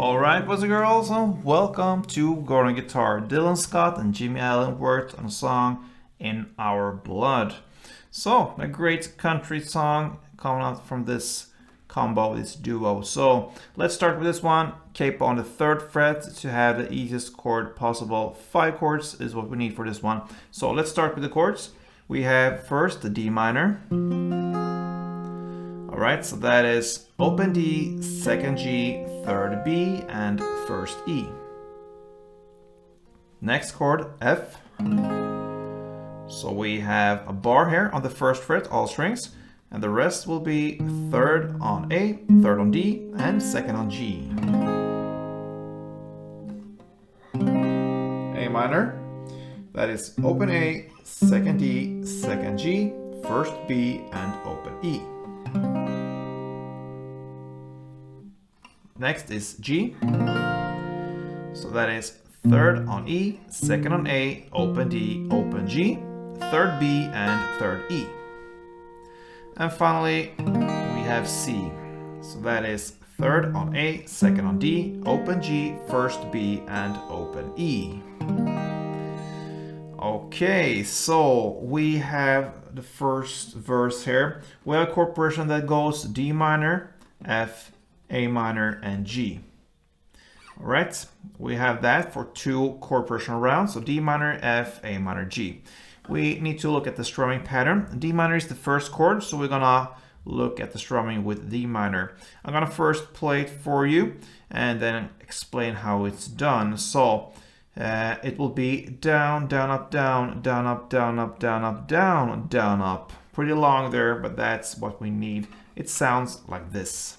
Alright, boys and girls, welcome to Gordon Guitar. Dylan Scott and Jimmie Allen worked on a song In Our Blood. So, a great country song coming out from this combo, this duo. So, let's start with this one. Capo on the 3rd fret to have the easiest chord possible. 5 chords is what we need for this one. So, let's start with the chords. We have first the D minor. Alright, so that is open D, 2nd G, 3rd B, and 1st E. Next chord, F. So we have a bar here on the 1st fret, all strings, and the rest will be 3rd on A, 3rd on D, and 2nd on G. A minor, that is open A, 2nd D, 2nd G, 1st B, and open E. Next is G. So that is 3rd on E, 2nd on A, open D, open G, 3rd B, and 3rd E. And finally, we have C. So that is 3rd on A, 2nd on D, open G, 1st B, and open E. Okay, so we have the first verse here. We have a chord progression that goes D minor, F, A minor, and G. Alright, we have that for 2 chord progression rounds. So D minor, F, A minor, G. We need to look at the strumming pattern. D minor is the first chord, so we're gonna look at the strumming with D minor. I'm gonna first play it for you and then explain how it's done. So it will be down, down, up, down, down, up, down, up, down, up, down, down, up. Pretty long there, but that's what we need. It sounds like this.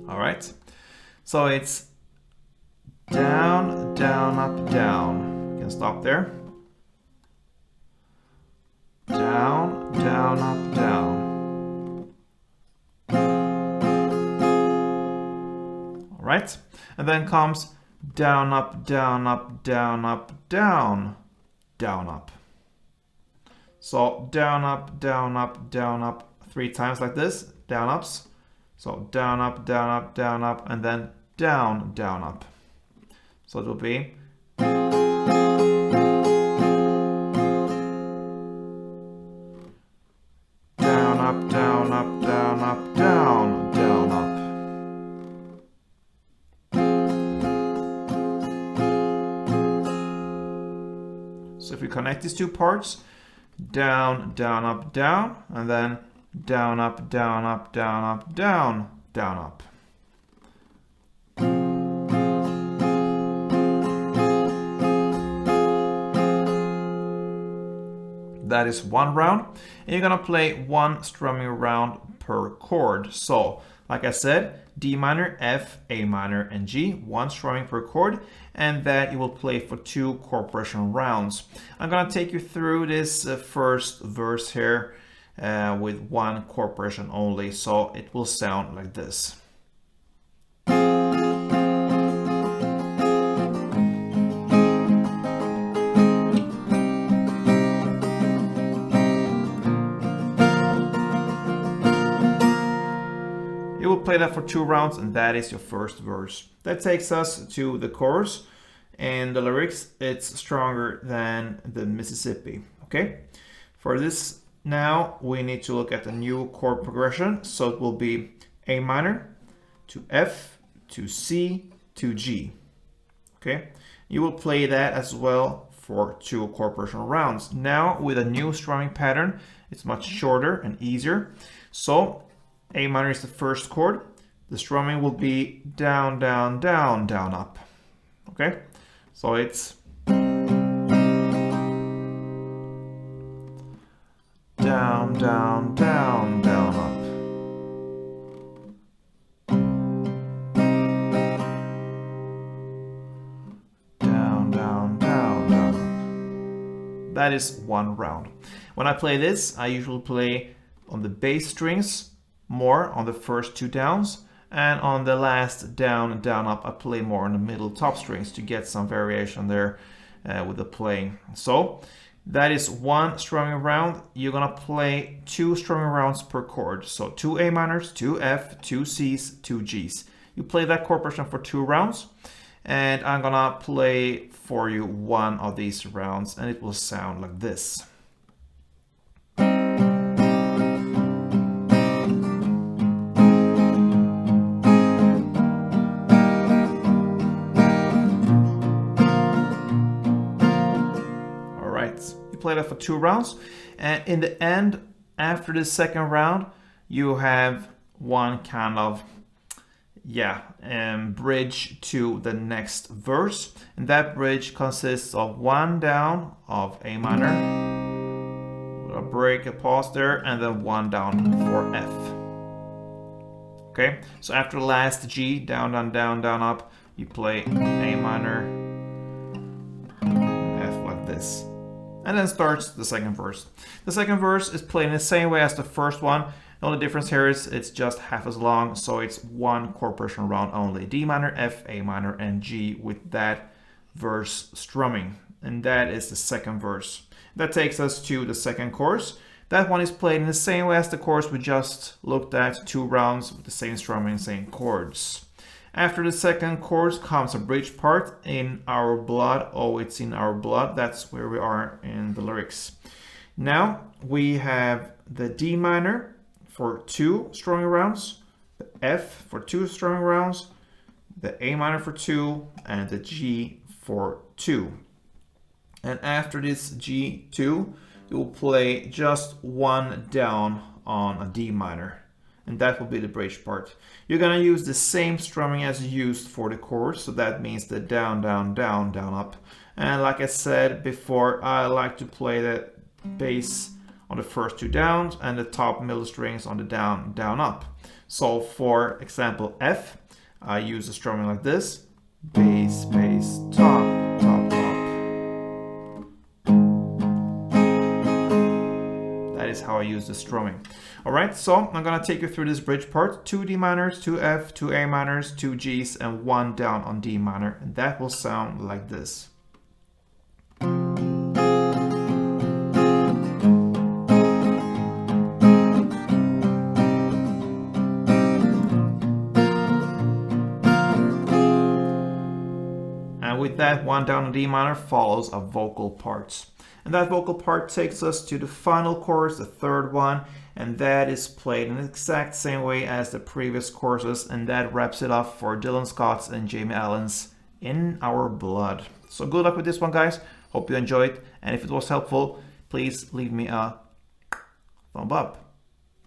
Alright, so it's down, down, up, down. We can stop there. Down, down, up, down. Alright, and then comes down, up, down, up, down, up, down, down, up. So down, up, down, up, down, up 3 times like this, down, ups. So down, up, down, up, down, up, and then down, down, up. So it will be down, up, down, up, down, up, down, down, up. So if we connect these 2 parts, down, down, up, down, and then down, up, down, up, down, up, down, down, up. That is 1 round, and you're gonna play 1 strumming round per chord. So, like I said, D minor, F, A minor, and G, 1 strumming per chord, and that you will play for 2 chord progression rounds. I'm gonna take you through this first verse here with 1 chord progression only, so it will sound like this. You will play that for 2 rounds, and that is your first verse. That takes us to the chorus, and the lyrics, it's stronger than the Mississippi. Okay, for this now we need to look at the new chord progression. So it will be A minor to F to C to G. Okay, you will play that as well for 2 chord progression rounds. Now with a new strumming pattern, it's much shorter and easier. So A minor is the first chord. The strumming will be down, down, down, down, up. Okay, so it's down, down, down, down, up. Down, down, down, down, up. That is 1 round. When I play this, I usually play on the bass strings more on the first 2 downs, and on the last down and down up I play more on the middle top strings to get some variation there with the playing. So That is one strumming round. You're gonna play 2 strumming rounds per chord. So 2 A minors, 2 F, 2 Cs, 2 Gs. You play that chord progression for 2 rounds, and I'm gonna play for you one of these rounds, and it will sound like this. You play that for 2 rounds, and in the end, after the second round, you have one kind of bridge to the next verse, and that bridge consists of 1 down of A minor, a break, a pause there, and then 1 down for F. Okay, so after the last G, down, down, down, down, up, you play A minor, F like this. And then starts the second verse. The second verse is played in the same way as the first one. The only difference here is it's just half as long, so it's 1 chord progression round only. D minor, F, A minor, and G with that verse strumming. And that is the second verse. That takes us to the second chorus. That one is played in the same way as the chorus we just looked at, 2 rounds with the same strumming, same chords. After the second chorus comes a bridge part, In Our Blood. Oh, it's in our blood. That's where we are in the lyrics. Now we have the D minor for 2 strumming rounds, the F for 2 strumming rounds, the A minor for 2, and the G for 2. And after this G2, you will play just 1 down on a D minor. And that will be the bridge part. You're gonna use the same strumming as you used for the chorus, so that means the down, down, down, down, up. And like I said before, I like to play the bass on the first 2 downs and the top middle strings on the down, down, up. So for example F, I use the strumming like this: bass, bass, top, top, top. That is how I use the strumming. Alright, so I'm gonna take you through this bridge part. 2 D minors, 2 F, 2 A minors, 2 Gs, and 1 down on D minor. And that will sound like this. And with that, 1 down on D minor follows a vocal part. And that vocal part takes us to the final chorus, the third one, and that is played in the exact same way as the previous choruses, and that wraps it up for Dylan Scott's and Jimmie Allen's In Our Blood. So good luck with this one, guys. Hope you enjoyed, and if it was helpful, please leave me a thumb up.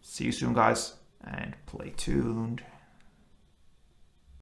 See you soon, guys, and play tuned.